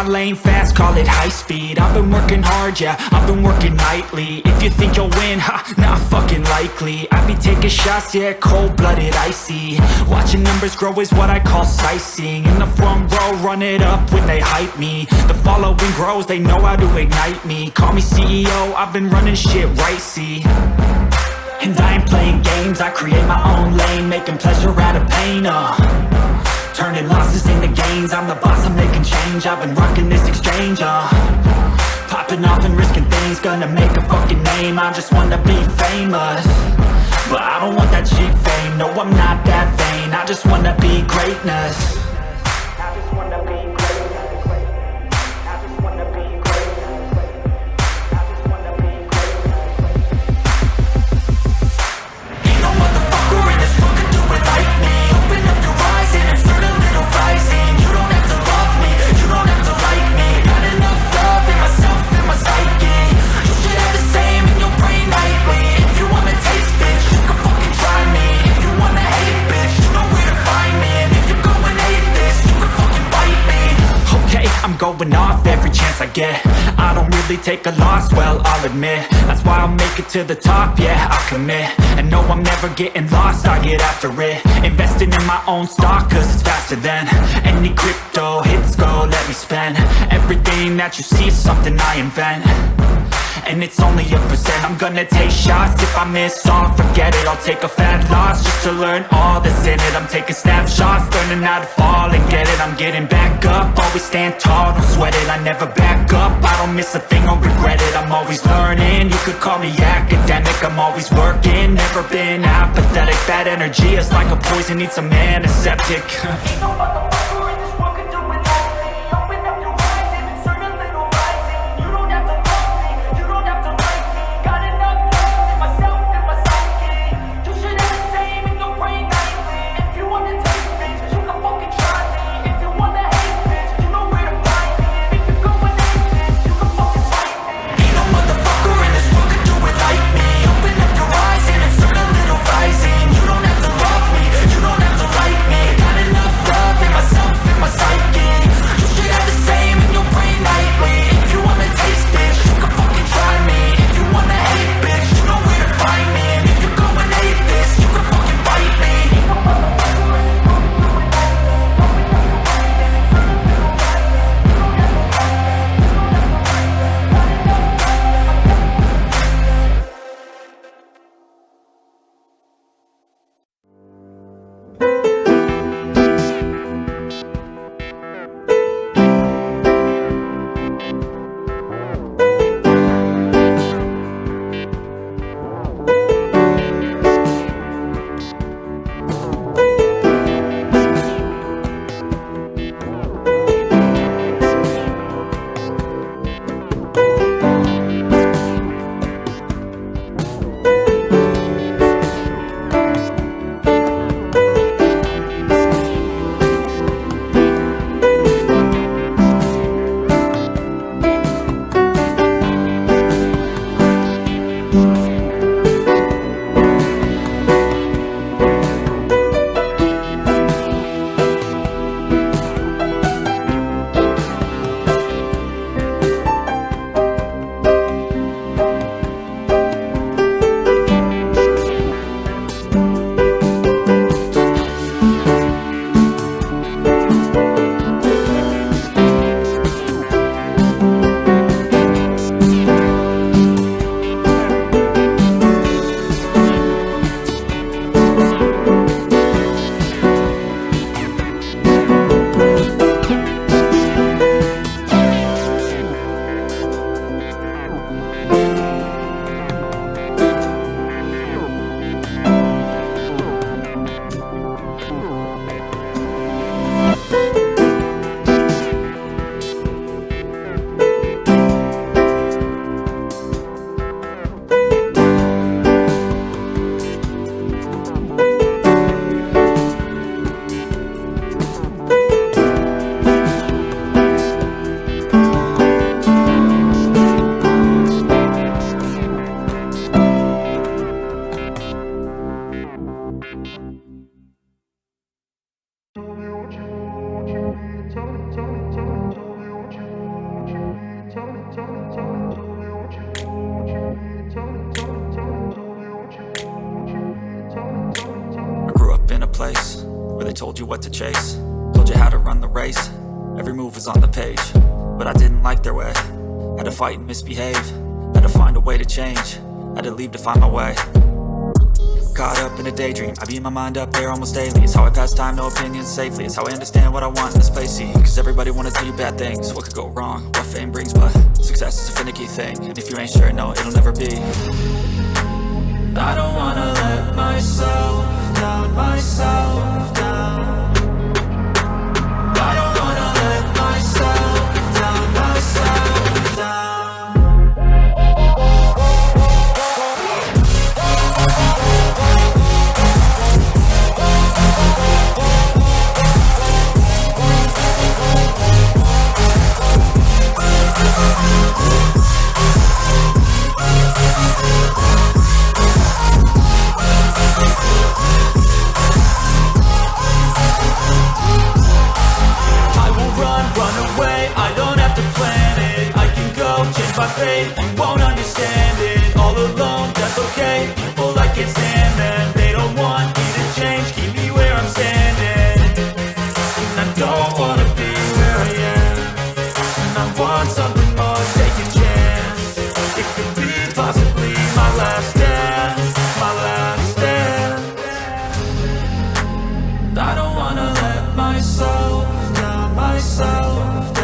my lane fast, call it high speed. I've been working hard, yeah, I've been working nightly. If you think you'll win, ha, not fucking likely. I be taking shots, yeah, cold-blooded, icy. Watching numbers grow is what I call sightseeing. In the front row, run it up when they hype me. The following grows, they know how to ignite me. Call me CEO, I've been running shit right, see. And I ain't playing games, I create my own lane, making pleasure out of pain, turning losses into gains, I'm the boss, I'm making change. I've been rocking this exchange, popping off and risking things, gonna make a fucking name. I just wanna be famous, but I don't want that cheap fame. No, I'm not that vain, I just wanna be greatness. I just wanna be greatness. I just wanna be greatness. I just wanna be greatness. Ain't no motherfucker in this world can do it like me. Open up your eyes and insert a little rising. You don't have to love me, you don't have to like me. Got enough love in myself and my psyche. You should have the same in your brain nightly. If you wanna taste, bitch, you can fucking try me. If you wanna hate, bitch, you know where to find me. And if you're going hate this, you can fucking bite me. Okay, I'm going off every chance I get. I don't really take a loss, well, I'll admit. That's why I'll make it to the top, yeah, I'll commit. And no, I'm never getting lost, I get after it. Investing in my own stock, cause it's faster than any crypto hits go, let me spend. Everything that you see is something I invent, and it's only a percent. I'm gonna take shots, if I miss all, forget it. I'll take a fat loss just to learn all that's in it. I'm taking snapshots, learning how to fall and get it. I'm getting back up, always stand tall, don't sweat it. I never back up, I don't miss a thing or regret it. I'm always learning, you could call me academic. I'm always working, never been apathetic. Bad energy is like a poison, needs some antiseptic. Ain't no motherfucker in this world can do it like me. Open up your eyes and insert a little rising. You don't have to love me, you don't have to like me. Got enough love in myself and my psyche. You should have the same in your brain nightly. If you wanna taste, bitch, you can fucking try me. If you wanna hate, bitch, you know where to find me. And if you're going hate this, you can fucking fight me. Ain't no motherfucker in this world can do it like me. Open up your eyes and insert a little rising. You don't have to love me, you don't have to like me. Got enough love in myself place where they told you what to chase, told you how to run the race. Every move was on the page, but I didn't like their way. Had to fight and misbehave, had to find a way to change, had to leave to find my way. Caught up in a daydream, I beat my mind up there almost daily. It's how I pass time, no opinions safely. It's how I understand what I want in this place, see. Cause everybody wanna tell you bad things, what could go wrong, what fame brings. But success is a finicky thing, and if you ain't sure, no, it'll never be. I don't wanna let myself down, myself down. I don't wanna let myself down, myself down. My fate, you won't understand it. All alone, that's okay. People I can't stand them. They don't want me to change, keep me where I'm standing. And I don't wanna be where I am, and I want something more, take a chance. It could be possibly my last dance, my last dance. I don't wanna let myself down, myself down.